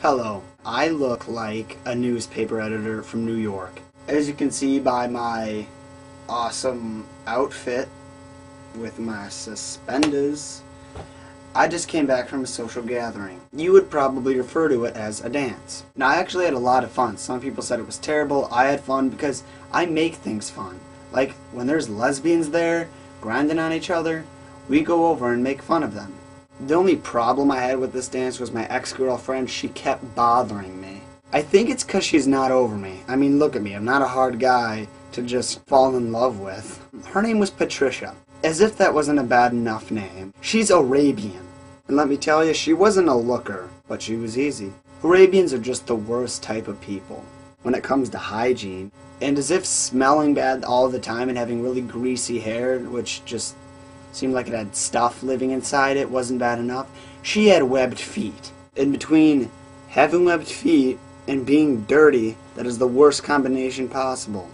Hello, I look like a newspaper editor from New York. As you can see by my awesome outfit with my suspenders, I just came back from a social gathering. You would probably refer to it as a dance. Now, I actually had a lot of fun. Some people said it was terrible. I had fun because I make things fun. Like when there's lesbians there grinding on each other, we go over and make fun of them. The only problem I had with this dance was my ex-girlfriend. She kept bothering me. I think it's because she's not over me. I mean, look at me. I'm not a hard guy to just fall in love with. Her name was Patricia. As if that wasn't a bad enough name. She's Arabian. And let me tell you, she wasn't a looker, but she was easy. Arabians are just the worst type of people when it comes to hygiene. And as if smelling bad all the time and having really greasy hair, which just seemed like it had stuff living inside it, wasn't bad enough, she had webbed feet. In between having webbed feet and being dirty, that is the worst combination possible.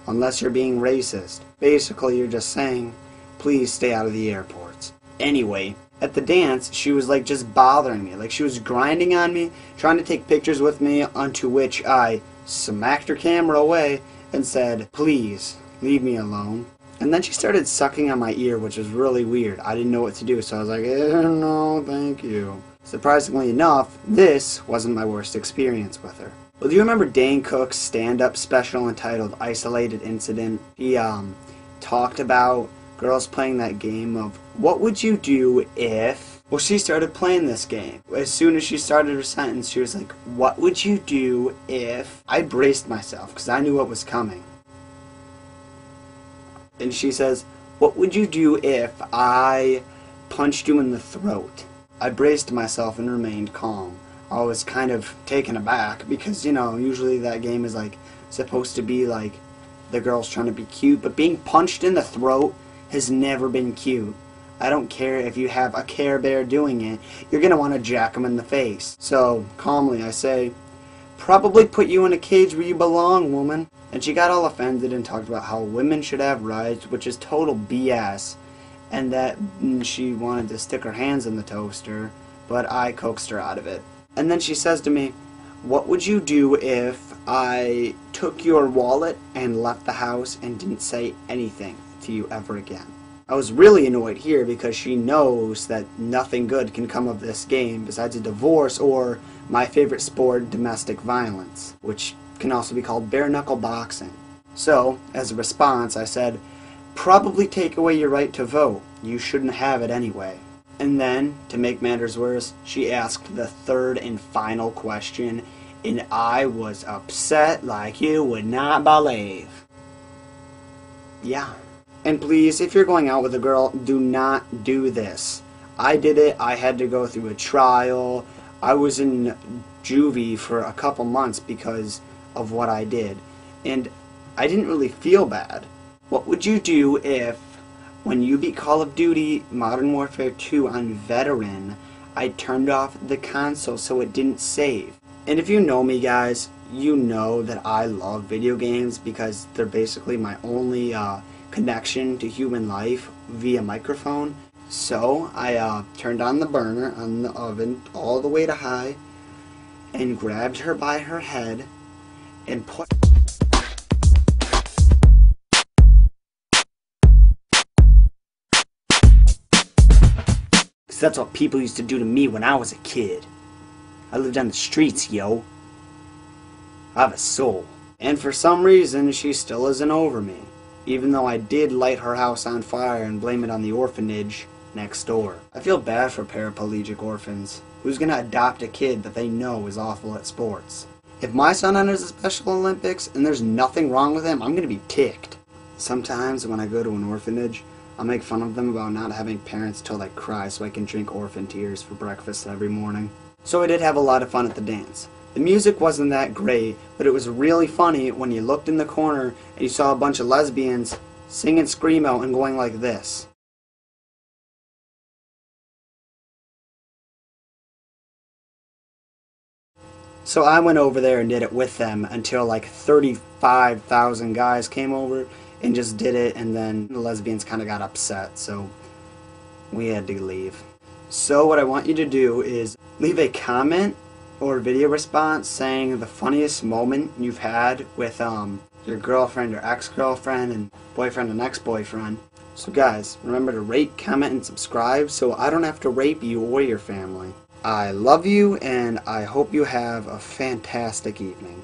Unless you're being racist. Basically, you're just saying, please stay out of the airports. Anyway, at the dance, she was like just bothering me. Like she was grinding on me, trying to take pictures with me, onto which I smacked her camera away and said, please, leave me alone. And then she started sucking on my ear, which was really weird. I didn't know what to do, so I was like, no, thank you. Surprisingly enough, this wasn't my worst experience with her. Well, do you remember Dane Cook's stand-up special entitled Isolated Incident? He talked about girls playing that game of, what would you do if... Well, she started playing this game. As soon as she started her sentence, she was like, what would you do if... I braced myself, because I knew what was coming. And she says, what would you do if I punched you in the throat? I braced myself and remained calm. I was kind of taken aback because, you know, usually that game is like supposed to be like the girl's trying to be cute, but being punched in the throat has never been cute. I don't care if you have a Care Bear doing it, you're going to want to jack him in the face. So, calmly I say, probably put you in a cage where you belong, woman. And she got all offended and talked about how women should have rights, which is total BS. And that she wanted to stick her hands in the toaster, but I coaxed her out of it. And then she says to me, what would you do if I took your wallet and left the house and didn't say anything to you ever again? I was really annoyed here because she knows that nothing good can come of this game besides a divorce or my favorite sport, domestic violence, which can also be called bare-knuckle boxing. So, as a response, I said, probably take away your right to vote. You shouldn't have it anyway. And then, to make matters worse, she asked the third and final question, and I was upset like you would not believe. Yeah. And please, if you're going out with a girl, do not do this. I did it. I had to go through a trial. I was in juvie for a couple months because of what I did. And I didn't really feel bad. What would you do if, when you beat Call of Duty Modern Warfare 2 on Veteran, I turned off the console so it didn't save? And if you know me, guys, you know that I love video games because they're basically my only connection to human life via microphone. So I turned on the burner on the oven all the way to high and grabbed her by her head and put... Because that's what people used to do to me when I was a kid. I lived on the streets, yo. I have a soul. And for some reason, she still isn't over me. Even though I did light her house on fire and blame it on the orphanage next door. I feel bad for paraplegic orphans. Who's gonna adopt a kid that they know is awful at sports? If my son enters the Special Olympics and there's nothing wrong with him, I'm gonna be ticked. Sometimes when I go to an orphanage, I'll make fun of them about not having parents till they cry so I can drink orphan tears for breakfast every morning. So I did have a lot of fun at the dance. The music wasn't that great, but it was really funny when you looked in the corner and you saw a bunch of lesbians singing Screamo and going like this. So I went over there and did it with them until like 35,000 guys came over and just did it, and then the lesbians kind of got upset, so we had to leave. So what I want you to do is leave a comment or video response saying the funniest moment you've had with your girlfriend or ex-girlfriend and boyfriend and ex-boyfriend. So guys, remember to rate, comment, and subscribe so I don't have to rape you or your family. I love you, and I hope you have a fantastic evening.